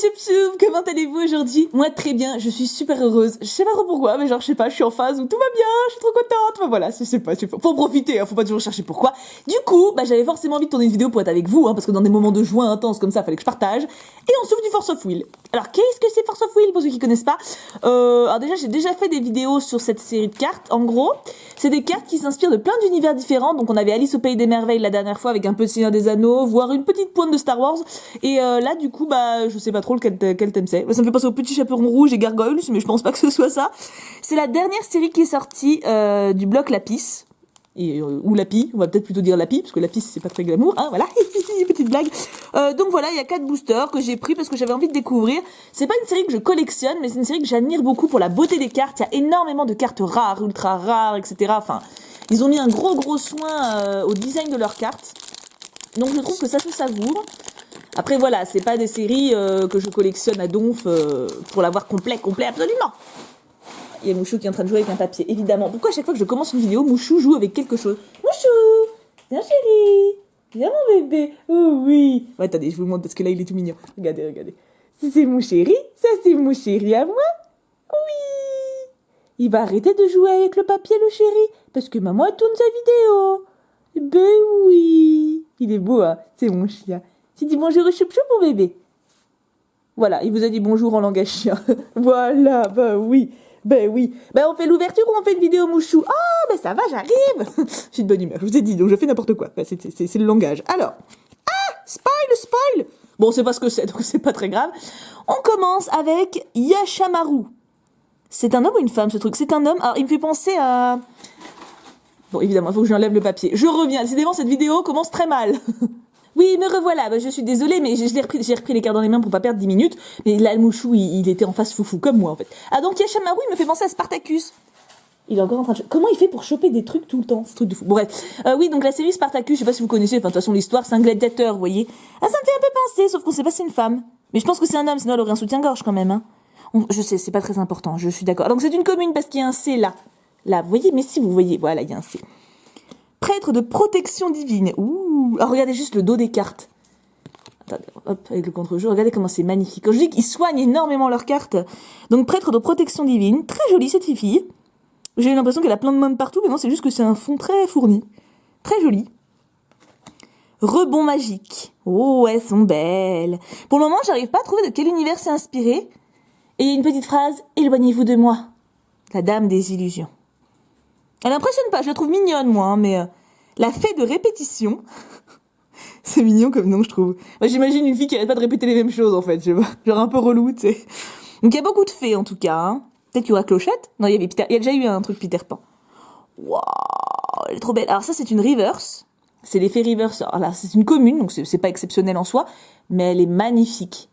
choup, comment allez-vous aujourd'hui? Moi très bien, je suis super heureuse. Je sais pas trop pourquoi, mais genre je sais pas, je suis en phase où tout va bien, je suis trop contente. Enfin, voilà, je sais pas, faut profiter, hein, faut pas toujours chercher pourquoi. Du coup, j'avais forcément envie de tourner une vidéo pour être avec vous, hein, parce que dans des moments de joie intense comme ça, fallait que je partage. Et on souffle du Force of Will. Alors qu'est-ce que c'est Force of Will pour ceux qui connaissent pas? Alors déjà j'ai déjà fait des vidéos sur cette série de cartes. En gros, c'est des cartes qui s'inspirent de plein d'univers différents. Donc on avait Alice au Pays des Merveilles la dernière fois avec un peu de Seigneur des Anneaux, voire une petite pointe de Star Wars. Et là du coup je sais pas trop quel thème c'est. Ça me fait penser au Petit Chaperon Rouge et Gargoyles, mais je pense pas que ce soit ça. C'est la dernière série qui est sortie du bloc Lapis. Ou Lapi, on va peut-être plutôt dire Lapi, parce que Lapis c'est pas très glamour, hein, voilà, petite blague. Donc voilà, il y a 4 boosters que j'ai pris parce que j'avais envie de découvrir. C'est pas une série que je collectionne, mais c'est une série que j'admire beaucoup pour la beauté des cartes. Il y a énormément de cartes rares, ultra rares, etc. Enfin, ils ont mis un gros soin au design de leurs cartes. Donc je trouve que ça se savoure. Après voilà, c'est pas des séries que je collectionne à donf pour l'avoir complet absolument. Il y a Mouchou qui est en train de jouer avec un papier, évidemment. Pourquoi à chaque fois que je commence une vidéo, Mouchou joue avec quelque chose? Mouchou! Viens chérie! Viens mon bébé! Oh oui! Ouais, attendez, je vous montre parce que là il est tout mignon. Regardez. Ça c'est mon chéri? Ça c'est mon chéri à moi? Oui! Il va arrêter de jouer avec le papier le chéri, parce que maman elle tourne sa vidéo. Ben oui! Il est beau, hein? C'est mon chien. Tu dis bonjour au choup mon bébé? Voilà, il vous a dit bonjour en langage chien. Voilà, oui. On fait l'ouverture ou on fait une vidéo Mouchou? Ah, ça va, j'arrive. Je suis de bonne humeur, je vous ai dit, donc je fais n'importe quoi. C'est le langage. Alors, spoil. Bon, on sait pas ce que c'est, donc c'est pas très grave. On commence avec Yashamaru. C'est un homme ou une femme, ce truc? C'est un homme. Alors, il me fait penser à... Bon, évidemment, il faut que j'enlève le papier. Je reviens. Décidément, cette vidéo commence très mal. Oui, me revoilà. Je suis désolée, mais j'ai repris les cartes dans les mains pour pas perdre 10 minutes. Mais là, le Mouchou, il était en face foufou, comme moi, en fait. Ah, donc Yashamaru, il me fait penser à Spartacus. Il est encore en train de... Comment il fait pour choper des trucs tout le temps? Ce truc de fou. Bref. Oui, donc la série Spartacus, je sais pas si vous connaissez, enfin, de toute façon, l'histoire, c'est un gladiateur, vous voyez. Ah, ça me fait un peu penser, sauf qu'on sait pas si c'est une femme. Mais je pense que c'est un homme, sinon elle aurait un soutien-gorge, quand même, hein. Je sais, c'est pas très important, je suis d'accord. Donc c'est une commune parce qu'il y a un C là. Là, vous voyez, mais si vous voyez, voilà, il y a un C. Prêtre de protection divine. Ouh. Alors regardez juste le dos des cartes. Attendez, hop, avec le contre-jeu, regardez comment c'est magnifique. Quand je dis qu'ils soignent énormément leurs cartes. Donc prêtre de protection divine, très jolie cette fille. J'ai eu l'impression qu'elle a plein de monde partout, mais non, c'est juste que c'est un fond très fourni. Très joli. Rebond magique. Oh, elles sont belles. Pour le moment, j'arrive pas à trouver de quel univers c'est inspiré. Et il y a une petite phrase, éloignez-vous de moi. La dame des illusions. Elle impressionne pas, je la trouve mignonne, moi, hein, mais la fée de répétition, c'est mignon comme nom, je trouve. Moi, j'imagine une fille qui arrête pas de répéter les mêmes choses, en fait, je sais pas, genre un peu relou, tu sais. Donc, il y a beaucoup de fées, en tout cas, hein. Peut-être qu'il y aura Clochette. Non, il y a déjà eu un truc Peter Pan. Waouh, elle est trop belle. Alors ça, c'est une reverse. C'est les fées reverse. Alors là, c'est une commune, donc c'est pas exceptionnel en soi, mais elle est magnifique.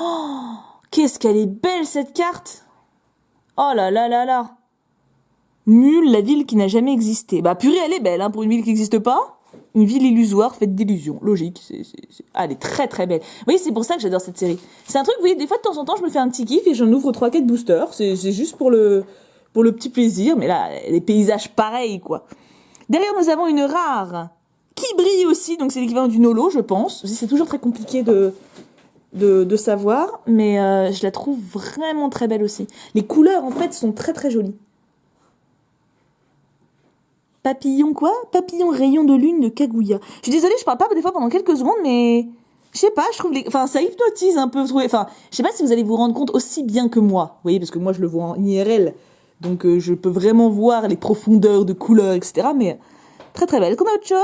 Oh, qu'est-ce qu'elle est belle, cette carte. Oh là là là là. Mule, la ville qui n'a jamais existé. Purée, elle est belle, hein, pour une ville qui n'existe pas. Une ville illusoire faite d'illusions. Logique. Ah, elle est très très belle. Vous voyez, c'est pour ça que j'adore cette série. C'est un truc, vous voyez, des fois, de temps en temps, je me fais un petit kiff et j'en ouvre 3-4 boosters. C'est juste pour le petit plaisir. Mais là, les paysages pareils, quoi. Derrière, nous avons une rare qui brille aussi. Donc, c'est l'équivalent d'une holo, je pense. C'est toujours très compliqué de savoir. Mais je la trouve vraiment très belle aussi. Les couleurs, en fait, sont très très jolies. Papillon quoi? Papillon rayon de lune de Kaguya. Je suis désolée, je parle pas des fois pendant quelques secondes, mais je sais pas, je trouve ça hypnotise un peu. Enfin, je sais pas si vous allez vous rendre compte aussi bien que moi. Vous voyez, parce que moi je le vois en IRL, donc je peux vraiment voir les profondeurs de couleurs, etc. Mais très très belle. Est-ce qu'on a autre chose?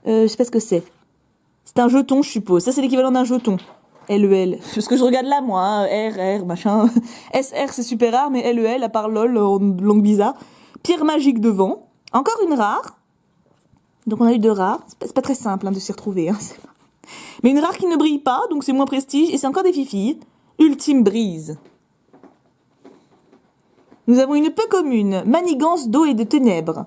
Je sais pas ce que c'est. C'est un jeton, je suppose. Ça c'est l'équivalent d'un jeton. LEL. Parce que je regarde là, moi, hein, R, machin. SR c'est super rare, mais LEL, à part LOL, en langue bizarre. Pierre magique devant. Encore une rare. Donc on a eu 2 rares. C'est pas très simple hein, de s'y retrouver. Hein, mais une rare qui ne brille pas, donc c'est moins prestige. Et c'est encore des fifilles. Ultime brise. Nous avons une peu commune. Manigance d'eau et de ténèbres.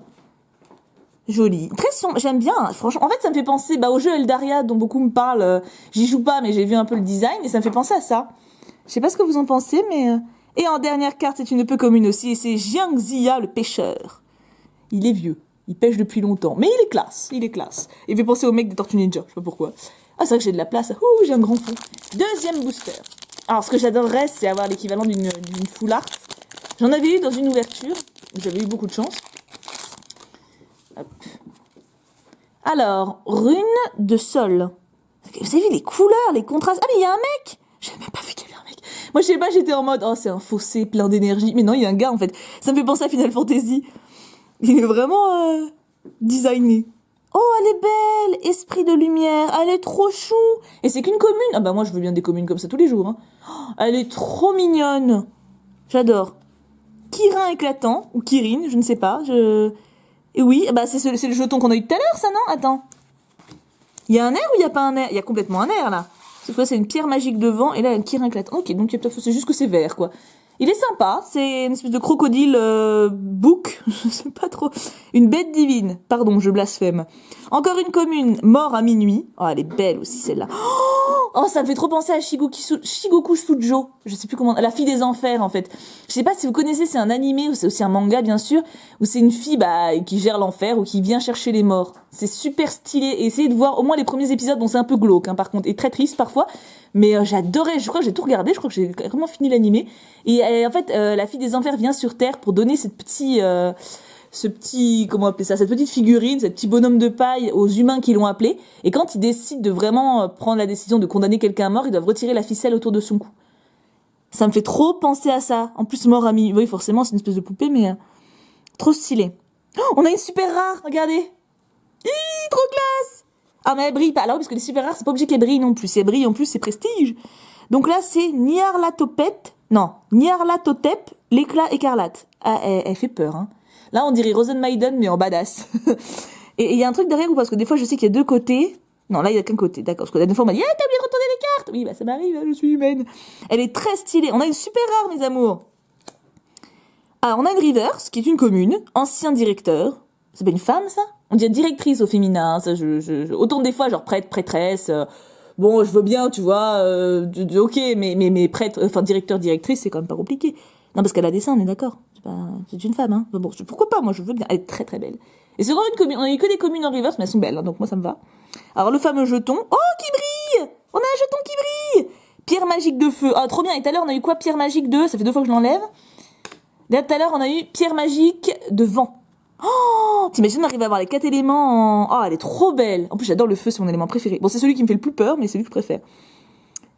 Jolie. Très sombre. J'aime bien. Franchement, en fait, ça me fait penser au jeu Eldaria dont beaucoup me parlent. J'y joue pas, mais j'ai vu un peu le design. Et ça me fait penser à ça. Je sais pas ce que vous en pensez, mais... Et en dernière carte, c'est une peu commune aussi, et c'est Jiang Ziya, le pêcheur. Il est vieux, il pêche depuis longtemps, mais il est classe. Il fait penser au mec des Tortues Ninja, je sais pas pourquoi. Ah, c'est vrai que j'ai de la place. Ouh, j'ai un grand fond. Deuxième booster. Alors, ce que j'adorerais, c'est avoir l'équivalent d'une full art. J'en avais eu dans une ouverture. J'avais eu beaucoup de chance. Hop. Alors, rune de sol. Vous avez vu les couleurs, les contrastes. Ah, mais il y a un mec! J'avais même pas vu qu'il y avait un mec. Moi, je sais pas, j'étais en mode, oh, c'est un fossé plein d'énergie. Mais non, il y a un gars, en fait. Ça me fait penser à Final Fantasy. Il est vraiment designé. Oh, elle est belle! Esprit de lumière. Elle est trop chou. Et c'est qu'une commune. Ah bah moi, je veux bien des communes comme ça tous les jours. Hein. Oh, elle est trop mignonne. J'adore. Kirin éclatant. Ou Kirin, je ne sais pas. Et oui, bah c'est le jeton qu'on a eu tout à l'heure, ça, non? Attends. Il y a un air ou il n'y a pas un air? Il y a complètement un air, là. Cette fois, c'est une pierre magique de vent. Et là, un Kirin éclatant. Ok, donc c'est juste que c'est vert, quoi. Il est sympa, c'est une espèce de crocodile bouc, je sais pas trop. Une bête divine, pardon, je blasphème. Encore une commune, mort à minuit. Oh, elle est belle aussi celle-là. Oh, ça me fait trop penser à Shigoku Sujo. Je sais plus comment, la fille des enfers en fait. Je sais pas si vous connaissez, c'est un animé ou c'est aussi un manga bien sûr, où c'est une fille qui gère l'enfer ou qui vient chercher les morts. C'est super stylé. Et essayez de voir au moins les premiers épisodes, dont c'est un peu glauque hein, par contre, et très triste parfois. Mais j'adorais, je crois que j'ai tout regardé, je crois que j'ai vraiment fini l'animé. Et en fait, la fille des enfers vient sur Terre pour donner ce petit, comment appeler ça, cette petite figurine, ce petit bonhomme de paille aux humains qui l'ont appelé. Et quand ils décident de vraiment prendre la décision de condamner quelqu'un à mort, ils doivent retirer la ficelle autour de son cou. Ça me fait trop penser à ça. En plus, mort ami, oui, forcément, c'est une espèce de poupée, mais trop stylé. Oh, on a une super rare, regardez. Trop classe. Ah, mais elle brille pas. Alors, parce que les super rares, c'est pas obligé qu'elle brille non plus. Si elle brille en plus, c'est prestige. Donc là, c'est Nyarlathotep. Non, Nyarlathotep, l'éclat écarlate. Ah, elle fait peur, hein. Là, on dirait Rosenmaiden, mais en badass. Et il y a un truc derrière ou parce que des fois, je sais qu'il y a deux côtés. Non, là, il y a qu'un côté, d'accord. Parce que la dernière fois, on m'a dit, t'as oublié de retourner les cartes. Oui, bah, ça m'arrive, je suis humaine. Elle est très stylée. On a une super rare, mes amours. Alors, on a une reverse, qui est une commune, ancien directeur. C'est pas une femme, ça? On dirait directrice au féminin. Ça, autant des fois, genre prêtre, prêtresse. Bon, je veux bien, tu vois. Ok, mais prêtre, enfin directeur, directrice, c'est quand même pas compliqué. Non, parce qu'elle a des seins, on est d'accord. C'est une femme, hein. Bon, pourquoi pas? Moi, je veux bien. Elle est très très belle. Et c'est vraiment une commune. On a eu que des communes en reverse, mais elles sont belles, hein, donc moi ça me va. Alors le fameux jeton. Oh, qui brille! On a un jeton qui brille! Pierre magique de feu. Ah, trop bien. Et tout à l'heure, on a eu quoi? Pierre magique de. Ça fait 2 fois que je l'enlève. Là, tout à l'heure, on a eu pierre magique de vent. Oh, t'imagines, on arrive à avoir les 4 éléments en... Oh, elle est trop belle. En plus, j'adore le feu, c'est mon élément préféré. Bon, c'est celui qui me fait le plus peur, mais c'est celui que je préfère.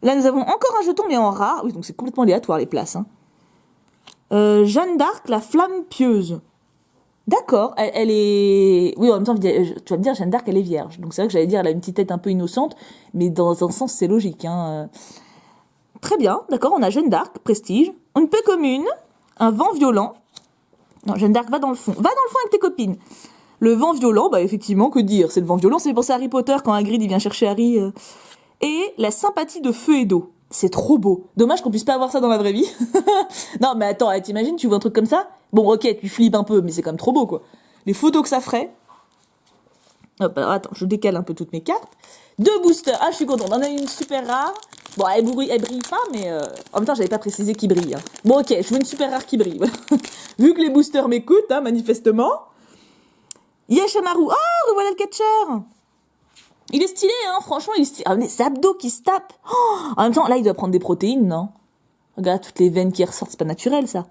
Là, nous avons encore un jeton, mais en rare. Oui, donc c'est complètement aléatoire, les places. Hein. Jeanne d'Arc, la flamme pieuse. D'accord, elle est... Oui, en même temps, tu vas me dire, Jeanne d'Arc, elle est vierge. Donc c'est vrai que j'allais dire, elle a une petite tête un peu innocente, mais dans un sens, c'est logique. Hein. Très bien, d'accord, on a Jeanne d'Arc, prestige. Une peu commune, un vent violent. Non, Jeanne d'Arc, va dans le fond. Va dans le fond avec tes copines. Le vent violent, bah effectivement, que dire? C'est le vent violent, c'est pour à Harry Potter, quand Hagrid, il vient chercher Harry. Et la sympathie de feu et d'eau. C'est trop beau. Dommage qu'on puisse pas avoir ça dans la vraie vie. Non, mais attends, t'imagines, tu vois un truc comme ça? Bon, ok, tu flippes un peu, mais c'est quand même trop beau, quoi. Les photos que ça ferait. Hop, alors attends, je décale un peu toutes mes cartes. 2 boosters. Ah, je suis contente. On en a une super rare. Bon, elle brille pas, mais en même temps, j'avais pas précisé qui brille. Hein. Bon, ok, je veux une super rare qui brille. Vu que les boosters m'écoutent, hein, manifestement. Yashamaru. Oh, revoilà le catcheur. Il est stylé, hein, franchement, il est stylé. Ah, les abdos qui se tapent. Oh, en même temps, là, il doit prendre des protéines, non? Regarde, toutes les veines qui ressortent, c'est pas naturel, ça.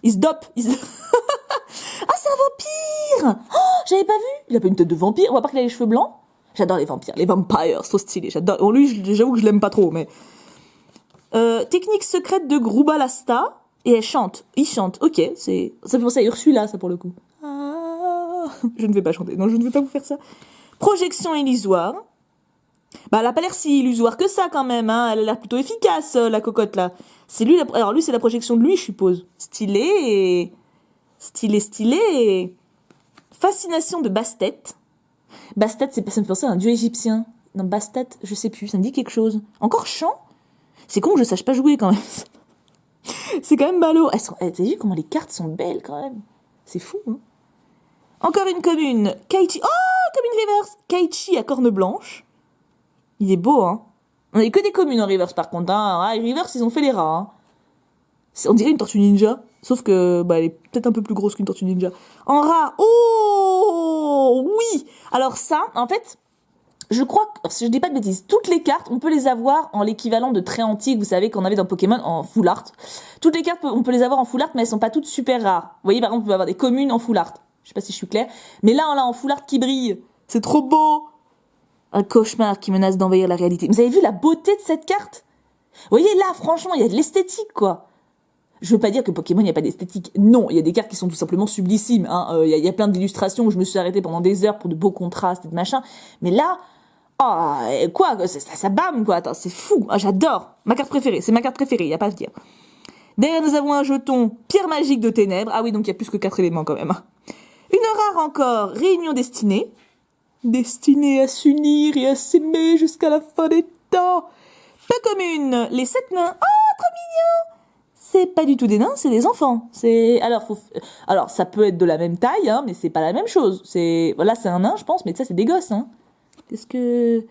Il se dope. Ah, c'est un vampire. Oh, j'avais pas vu. Il a pas une tête de vampire. On voit pas qu'il a les cheveux blancs. J'adore les vampires. Les vampires, trop stylés. J'adore. Bon, lui, j'avoue que je l'aime pas trop, mais... technique secrète de Grubalasta. Et elle chante. Il chante. Ok, c'est... Ça fait penser à Ursula, ça, pour le coup. Ah, je ne vais pas chanter. Non, je ne vais pas vous faire ça. Projection illusoire. Bah, elle a pas l'air si illusoire que ça, quand même, hein. Elle a l'air plutôt efficace, la cocotte, là. C'est lui, alors lui, c'est la projection de lui, je suppose. Stylé. Fascination de Bastet. Bastet, ça me fait penser à un dieu égyptien. Non, Bastet, je sais plus, ça me dit quelque chose. Encore chant? C'est con que je sache pas jouer, quand même. C'est quand même ballot. T'as vu comment les cartes sont belles, quand même? C'est fou, hein. Encore une commune. Kaichi. Oh, commune reverse. Kaichi à corne blanche. Il est beau, hein. On n'avait que des communes en reverse, par contre. Hein. Ah, reverse, ils ont fait les rats. Hein. On dirait une tortue ninja. Sauf que, elle est peut-être un peu plus grosse qu'une tortue ninja. En rat. Oh, oui. Alors ça, en fait, Je crois que, si je dis pas de bêtises, toutes les cartes, on peut les avoir en l'équivalent de très antique, vous savez, qu'on avait dans Pokémon en full art. Toutes les cartes, on peut les avoir en full art, mais elles sont pas toutes super rares. Vous voyez, par exemple, on peut avoir des communes en full art. Je sais pas si je suis claire. Mais là, on l'a en full art qui brille. C'est trop beau! Un cauchemar qui menace d'envahir la réalité. Vous avez vu la beauté de cette carte? Vous voyez, là, franchement, il y a de l'esthétique, quoi. Je veux pas dire que Pokémon, il n'y a pas d'esthétique. Non, il y a des cartes qui sont tout simplement sublissimes. Hein. Il y a plein d'illustrations où je me suis arrêtée pendant des heures pour de beaux contrastes et de machin. Mais là, quoi, ça bam, quoi. Attends, c'est fou. Ah, j'adore. Ma carte préférée, c'est ma carte préférée, il n'y a pas à se dire. Derrière, nous avons un jeton pierre magique de ténèbres. Ah oui, donc il y a plus que 4 éléments quand même. Une rare encore, réunion destinée. Destinée à s'unir et à s'aimer jusqu'à la fin des temps. Peu commune, les 7 nains. Oh, trop mignon! C'est pas du tout des nains, c'est des enfants. Alors ça peut être de la même taille, hein, mais c'est pas la même chose. Là c'est un nain, je pense, mais ça c'est des gosses, hein. Qu'est-ce que...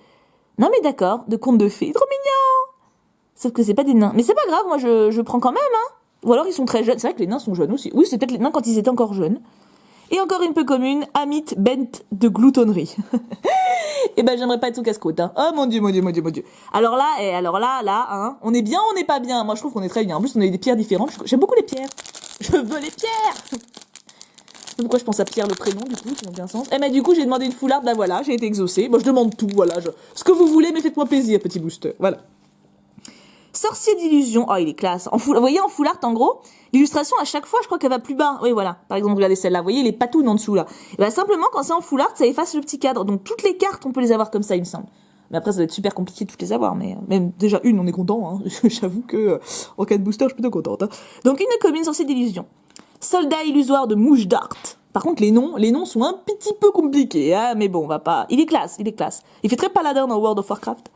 Non mais d'accord, de contes de fées, trop mignon. Sauf que c'est pas des nains. Mais c'est pas grave, moi je prends quand même, hein. Ou alors ils sont très jeunes. C'est vrai que les nains sont jeunes aussi. Oui, c'est peut-être les nains quand ils étaient encore jeunes. Et encore une peu commune, Amit Bent de gloutonnerie. Eh ben, j'aimerais pas être sous casse-croûte, hein. Oh mon dieu, mon dieu, mon dieu, mon dieu. Alors là, hein, on est bien, on n'est pas bien. Moi, je trouve qu'on est très bien. En plus, on a eu des pierres différentes. J'aime beaucoup les pierres. Je veux les pierres. C'est pourquoi je pense à Pierre le prénom, du coup, ça n'a aucun sens. Eh ben, du coup, j'ai demandé une foularde, bah voilà, j'ai été exaucée. Moi, je demande tout, voilà. Ce que vous voulez, mais faites-moi plaisir, petit booster. Voilà. Sorcier d'illusion. Oh, il est classe. Vous voyez, en full art, en gros, l'illustration, à chaque fois, je crois qu'elle va plus bas. Oui, voilà. Par exemple, regardez celle-là. Vous voyez, les patounes en dessous, là. Et bah, simplement, quand c'est en full art, ça efface le petit cadre. Donc, toutes les cartes, on peut les avoir comme ça, il me semble. Mais après, ça va être super compliqué de toutes les avoir. Mais même déjà une, on est content. Hein. J'avoue que, en cas de booster, je suis plutôt contente. Hein. Donc, une commune sorcier d'illusion. Soldat illusoire de mouche d'art. Par contre, les noms sont un petit peu compliqués. Hein, mais bon, on va pas... Il est classe. Il fait très paladin dans World of Warcraft.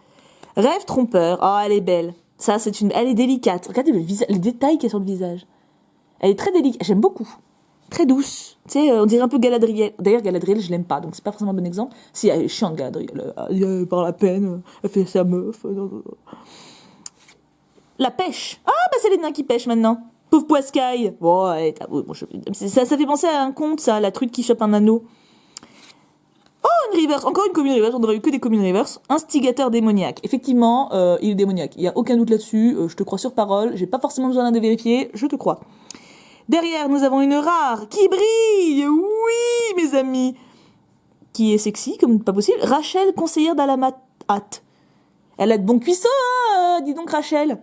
Rêve trompeur. Oh, elle est belle. Ça, elle est délicate. Regardez les détails qu'il y a sur le visage. Elle est très délicate. J'aime beaucoup. Très douce. Tu sais, on dirait un peu Galadriel. D'ailleurs, Galadriel, je l'aime pas, donc c'est pas forcément un bon exemple. Si, elle est chiante, Galadriel. Elle par la peine. Elle fait sa meuf. La pêche. Ah, bah c'est les nains qui pêchent maintenant. Pauvre poiscaille. Ouais, ça fait penser à un conte, ça, la truite qui chope un anneau. Une reverse, encore une commune reverse, on aurait eu que des communes reverse. Instigateur démoniaque. Effectivement, il est démoniaque. Il n'y a aucun doute là-dessus. Je te crois sur parole. J'ai pas forcément besoin de vérifier. Je te crois. Derrière, nous avons une rare qui brille. Oui, mes amis. Qui est sexy, comme pas possible. Rachel, conseillère d'Alamat. Elle a de bons cuissots, hein, dis donc, Rachel.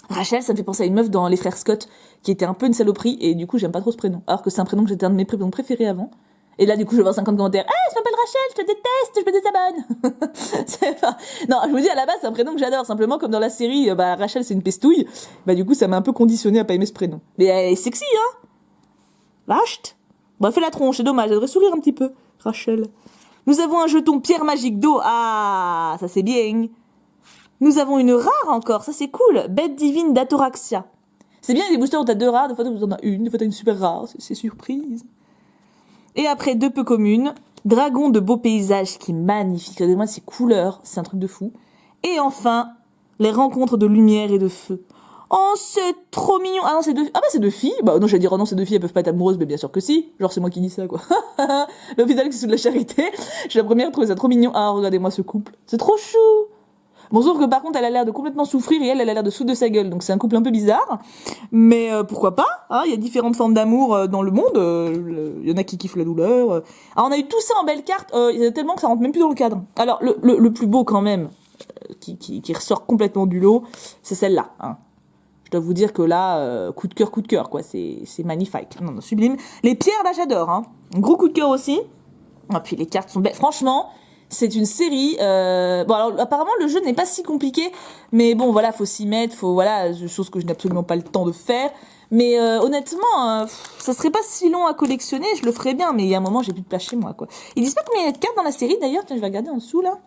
Rachel, ça me fait penser à une meuf dans Les Frères Scott, qui était un peu une saloperie, et du coup, j'aime pas trop ce prénom. Alors que c'est un prénom que j'étais un de mes prénoms préférés avant. Et là, du coup, je vais avoir 50 commentaires. Ah, je m'appelle Rachel, je te déteste, je me désabonne. C'est pas... Non, je vous dis, à la base, c'est un prénom que j'adore. Simplement, comme dans la série, Rachel, c'est une pestouille. Du coup, ça m'a un peu conditionné à pas aimer ce prénom. Mais elle est sexy, hein. Vache. Bon, elle fait la tronche, c'est dommage. Elle devrait sourire un petit peu, Rachel. Nous avons un jeton pierre magique d'eau. Ah, ça c'est bien. Nous avons une rare encore, ça c'est cool. Bête divine d'Atoraxia. C'est bien, il y a des boosters où t'as 2 rares, des fois tu en as une, des fois t'as une super rare. C'est surprise. Et après, 2 peu communes. Dragon de beaux paysages qui est magnifique. Regardez-moi ces couleurs, c'est un truc de fou. Et enfin, les rencontres de lumière et de feu. Oh, c'est trop mignon. Ah non, c'est 2... Ah bah c'est 2 filles. Bah non, j'allais dire, oh non, c'est 2 filles, elles peuvent pas être amoureuses, mais bien sûr que si. Genre, c'est moi qui dis ça, quoi. L'hôpital qui est sous de la charité. Je suis la première à trouver ça trop mignon. Ah, regardez-moi ce couple. C'est trop chou. Bon, sauf que par contre, elle a l'air de complètement souffrir et elle a l'air de souder sa gueule. Donc c'est un couple un peu bizarre. Mais pourquoi pas, hein, il y a différentes formes d'amour dans le monde. Il y en a qui kiffent la douleur. Ah, on a eu tout ça en belle carte. Il y en a tellement que ça rentre même plus dans le cadre. Alors, le plus beau quand même, qui ressort complètement du lot, c'est celle-là. Hein. Je dois vous dire que là, coup de cœur, quoi. C'est magnifique. Non, sublime. Les pierres, là, j'adore. Hein. Un gros coup de cœur aussi. Et puis les cartes sont belles. Franchement... C'est une série. Bon, alors apparemment le jeu n'est pas si compliqué, mais bon voilà, faut s'y mettre, voilà, chose que je n'ai absolument pas le temps de faire. Mais honnêtement, ça serait pas si long à collectionner, je le ferais bien, mais il y a un moment j'ai plus de place chez moi quoi. Ils disent pas combien il y a de cartes dans la série d'ailleurs. Tiens, je vais regarder en dessous là.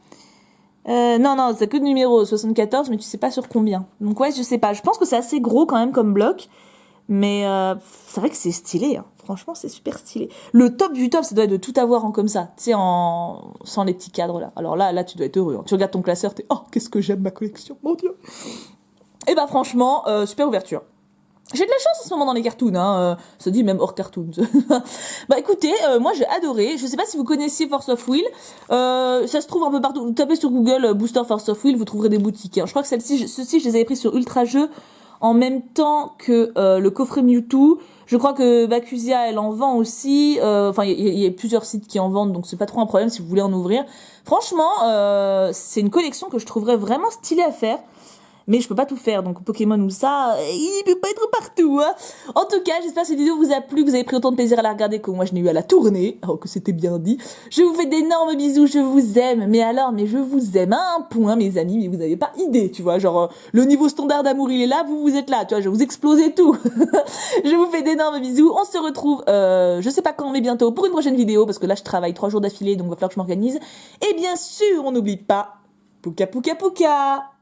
Non, c'est que le numéro 74, mais tu sais pas sur combien. Donc ouais, je sais pas. Je pense que c'est assez gros quand même comme bloc. Mais c'est vrai que c'est stylé, hein. Franchement c'est super stylé. Le top du top, ça doit être de tout avoir en comme ça, tu sais, sans les petits cadres là. Alors là tu dois être heureux, hein. Tu regardes ton classeur, t'es oh qu'est-ce que j'aime ma collection, mon dieu. Et franchement, super ouverture. J'ai de la chance en ce moment dans les cartoons, hein. Ça dit même hors cartoons. Bah écoutez, moi j'ai adoré. Je sais pas si vous connaissiez Force of Will. Ça se trouve un peu partout. Vous tapez sur Google Booster Force of Will, vous trouverez des boutiques, hein. Je crois que ceux-ci, je les avais pris sur Ultra Jeux en même temps que le coffret Mewtwo. Je crois que Bakusia, elle en vend aussi. Enfin, il y a plusieurs sites qui en vendent, donc c'est pas trop un problème si vous voulez en ouvrir. Franchement, c'est une collection que je trouverais vraiment stylée à faire. Mais je peux pas tout faire, donc Pokémon ou ça, il peut pas être partout, hein. En tout cas, j'espère que cette vidéo vous a plu, que vous avez pris autant de plaisir à la regarder que moi je n'ai eu à la tourner, alors que c'était bien dit. Je vous fais d'énormes bisous, je vous aime, mais alors, mais je vous aime à un point, mes amis, mais vous avez pas idée, tu vois, genre, le niveau standard d'amour il est là, vous êtes là, tu vois, je vais vous exploser tout. Je vous fais d'énormes bisous, on se retrouve, je sais pas quand, mais bientôt pour une prochaine vidéo, parce que là je travaille 3 jours d'affilée, donc il va falloir que je m'organise. Et bien sûr, on n'oublie pas, Puka Puka Puka!